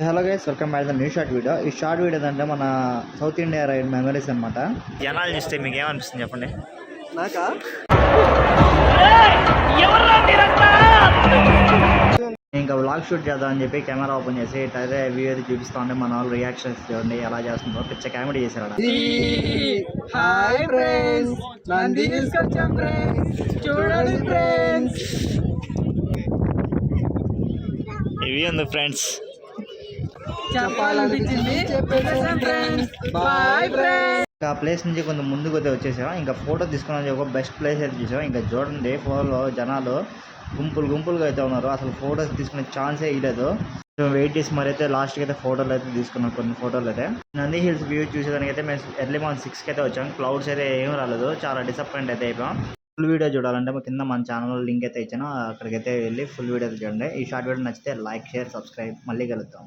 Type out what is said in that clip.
Hello guys, welcome back to the new short video. ఈ short video అంటే మన south India ride memories అనమాట. జనాలు చూస్తే మీకు ఏమనిపిస్తుంది చెప్పండి? నాకా ఇంకా వ్లాగ్ షూట్ చేద్దాం అని చెప్పి కెమెరా ఓపెన్ చేసి అదే వ్యూ అయితే చూపిస్తా ఉంటే మన వాళ్ళు రియాక్షన్స్ చూడండి ఎలా చేస్తుందో. పిచ్చ కామెడీ చేశారు. హాయ్ ఫ్రెండ్స్, నంది తీసుకొచ్చాం ఫ్రెండ్స్, చూడండి ఫ్రెండ్స్. ఇవి ఉంది ఫ్రెండ్స్, చెప్పాలనిపించింది చెప్పేసాం ఫ్రెండ్స్. Bye friends. ఆ ప్లేస్ నుంచి కొంచెం ముందుకు అయితే వచ్చేసాం. ఇంకా ఫోటో తీసుకుని ఒక బెస్ట్ ప్లేస్ అయితే చూసాం. ఇంకా చూడండి ఫోటోలో జనాలు గుంపులుగా అయితే ఉన్నారు. అసలు ఫోటోస్ తీసుకునే ఛాన్సే ఇవ్వలేదు. వెయిట్ చేసి మరి అయితే లాస్ట్కి అయితే ఫోటోలు అయితే తీసుకున్నాం. కొన్ని ఫోటోలు అయితే నంది హిల్స్ వ్యూ చూసేదానికి అయితే మేము ఎర్లీ మార్నింగ్ 6కి అయితే వచ్చాం. క్లౌడ్స్ అయితే ఏం రాలేదు. చాలా డిసప్పాయింట్ అయితే అయిపోయాం. ఫుల్ వీడియో చూడాలంటే కింద మన ఛానల్ లింక్ అయితే ఇచ్చాను, అక్కడికైతే వెళ్ళి ఫుల్ వీడియో చూడండి. ఈ షార్ట్ వీడియో నచ్చితే లైక్, షేర్, సబ్స్క్రైబ్. మళ్ళీ కలుద్దాం.